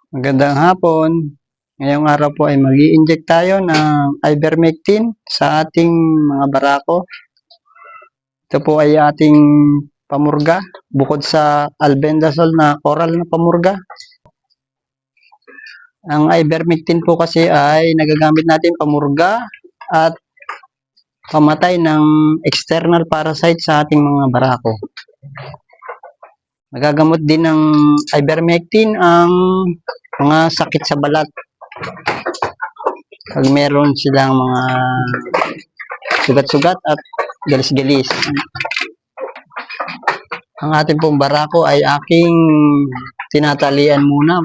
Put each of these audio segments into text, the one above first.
Magandang hapon. Ngayong araw po ay mag-i-inject tayo ng ivermectin sa ating mga barako. Ito po ay ating pamurga, bukod sa albendazole na oral na pamurga. Ang ivermectin po kasi ay nagagamit natin pamurga at pamatay ng external parasite sa ating mga barako. Nagagamot din ng ivermectin ang mga sakit sa balat. Pag meron silang mga sugat-sugat at galis-galis. Ang ating pong barako ay aking tinatalian muna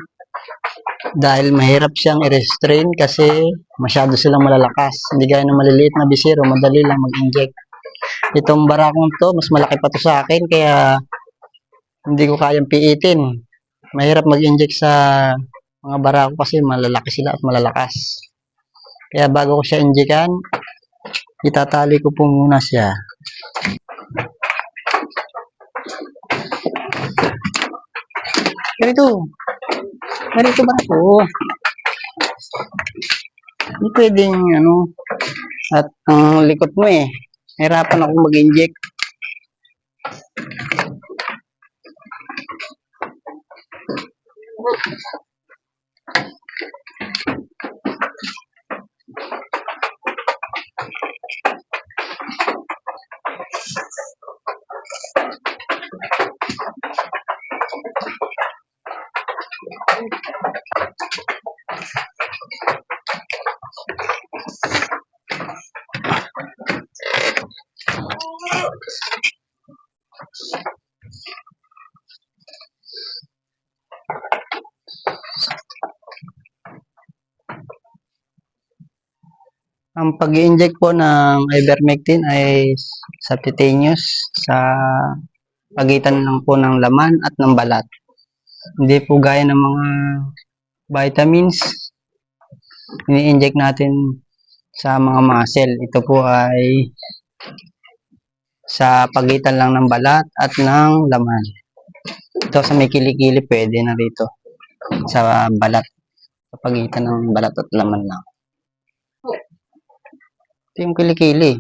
dahil mahirap siyang i-restrain kasi masyado silang malalakas. Hindi gaya ng maliliit na bisiro, madali lang mag-inject. Itong barakong to, mas malaki pa to sa akin kaya hindi ko kayang piitin. Mahirap mag-inject sa mga barako kasi malalaki sila at malalakas. Kaya bago ko siya injekan, itatali ko po muna siya. Ganito ba ako? Hindi pwedeng at ang likot mo eh. Hirapan ako mag-inject. Ang pag-i-inject po ng ivermectin ay subcutaneous sa pagitan lang po ng laman at ng balat. Hindi po gaya ng mga vitamins ini-inject natin sa mga muscle. Ito po ay sa pagitan lang ng balat at ng laman. Ito sa may kilikili pwede na rito. Sa balat. Sa pagitan ng balat at laman lang. Ito yung kilikili.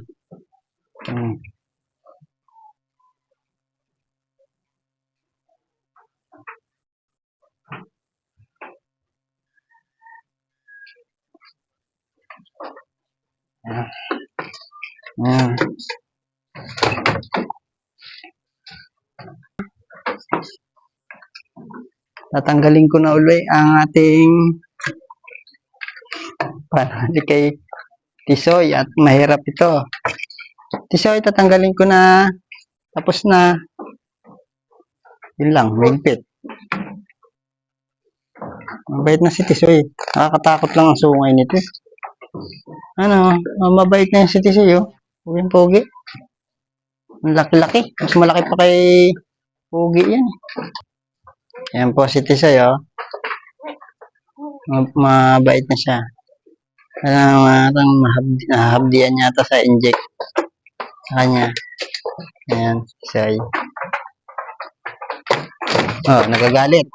Tatanggalin ko na uli ang ating kay Tisoy at mahirap ito. Tisoy, tatanggalin ko na. Tapos na. Yun lang, higpit. Mabait na si Tisoy. Nakakatakot lang ang sungay nito. Mabait na yung si Tisoy, oh. Pogi. Ang laki-laki. Mas malaki pa kay Pogi yan. Yan po si Tisoy, oh. Mabait na siya. Parang nahabdian yata sa inject sa kanya. Ayan, Tisoy. Oh, nagagalit.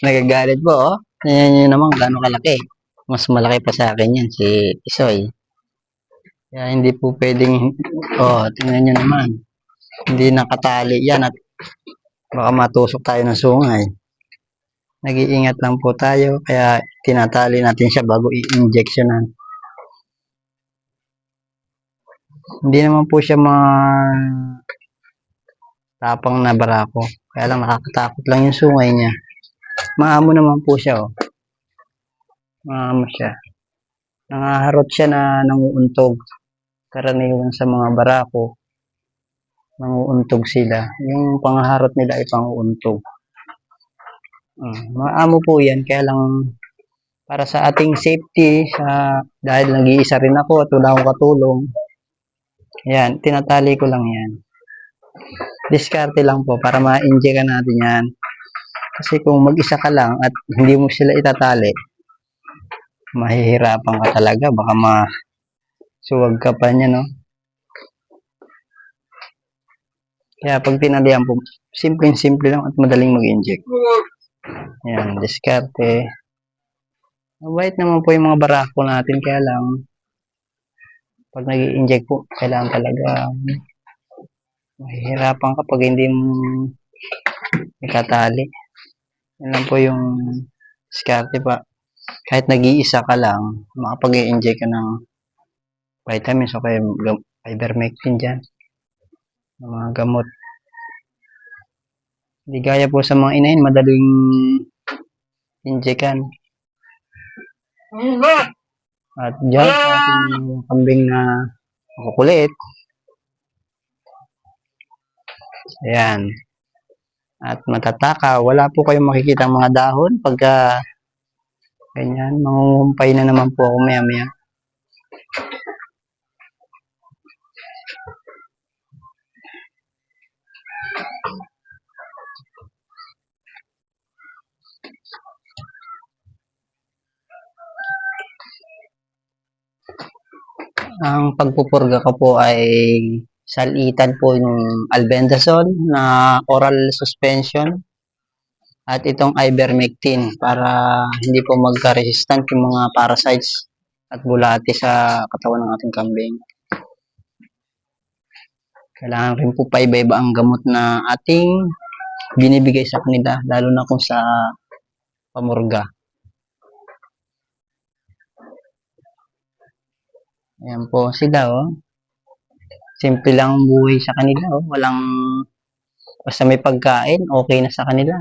Nagagalit po, oh. Tingnan nyo naman gano'ng kalaki. Mas malaki pa sa akin yan, si Tisoy. Kaya hindi po pwedeng, tingnan nyo naman. Hindi nakatali yan at baka matusok tayo ng sungay. Nag-iingat lang po tayo, kaya tinatali natin siya bago i-injectionan. Hindi naman po siya tapang na barako. Kaya lang nakakatakot lang yung sungay niya. Maamo naman po siya, oh. Maamo siya. Nangaharot siya na nanguuntog. Karaniwan sa mga barako, nanguuntog sila. Yung pangaharot nila ay panguuntog. Maamo po yan, kaya lang para sa ating safety, dahil nag-iisa rin ako at wala akong katulong, ayan, tinatali ko lang yan. Diskarte lang po para ma-inject natin yan. Kasi kung mag-isa ka lang at hindi mo sila itatali, mahihirapan ka talaga. Baka masuwag ka pa niya, no? Kaya pag tinalihan po, simple lang at madaling mag-inject. Yan, diskarte. Mabait naman po yung mga barako natin, kaya lang, pag nag-i-inject po, kailangan talaga mahihirapan ka pag hindi mo ikatali. Yan lang po yung diskarte pa. Kahit nag-iisa ka lang, makapag-i-inject ka ng vitamins o kaya ivermectin dyan, ng mga gamot. Hindi gaya po sa mga inahin, madaling injekan. At dyan sa ating kambing na makukulit, ayan, at matataka, wala po kayong makikita mga dahon pagka ganyan, mangungumpay na naman po ako maya maya. Ang pagpupurga ko po ay salitan po yung albendazole na oral suspension at itong ivermectin para hindi po magka-resistant yung mga parasites at bulati sa katawan ng ating kambing. Kailangan rin po paiba-iba ang gamot na ating binibigay sa kanila, lalo na kung sa pamurga. Ayan po sila, oh. Simple lang ang buhay sa kanila, oh. Walang, basta may pagkain, okay na sa kanila.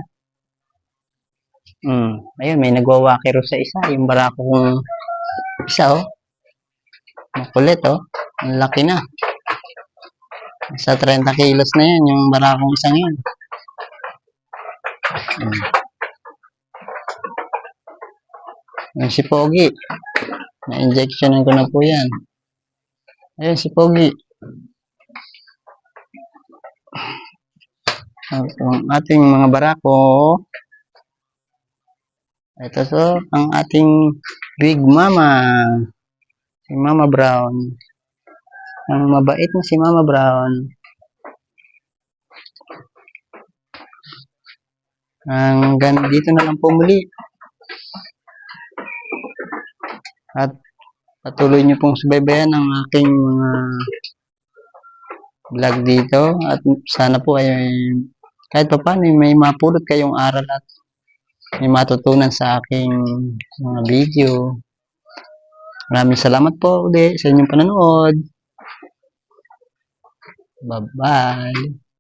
Ayun, may nagwawakiro sa isa, yung barako kong isa, oh. Makulit, oh. Ang laki na. Sa 30 kilos na yan, yung barakong isang yan. Yung si Pogi. Na-injectionan ko na po yan. Ayun, si Pogi. Ang ating mga barako. Ito to, ang ating Big Mama. Si Mama Brown. Ang mabait na si Mama Brown. Hanggang dito na lang po muli. At patuloy nyo pong subaybayan ang aking mga vlog dito. At sana po ay kahit pa paano may mapulot kayong aral at may matutunan sa aking mga video. Maraming salamat po ulit sa inyong panonood. Bye-bye.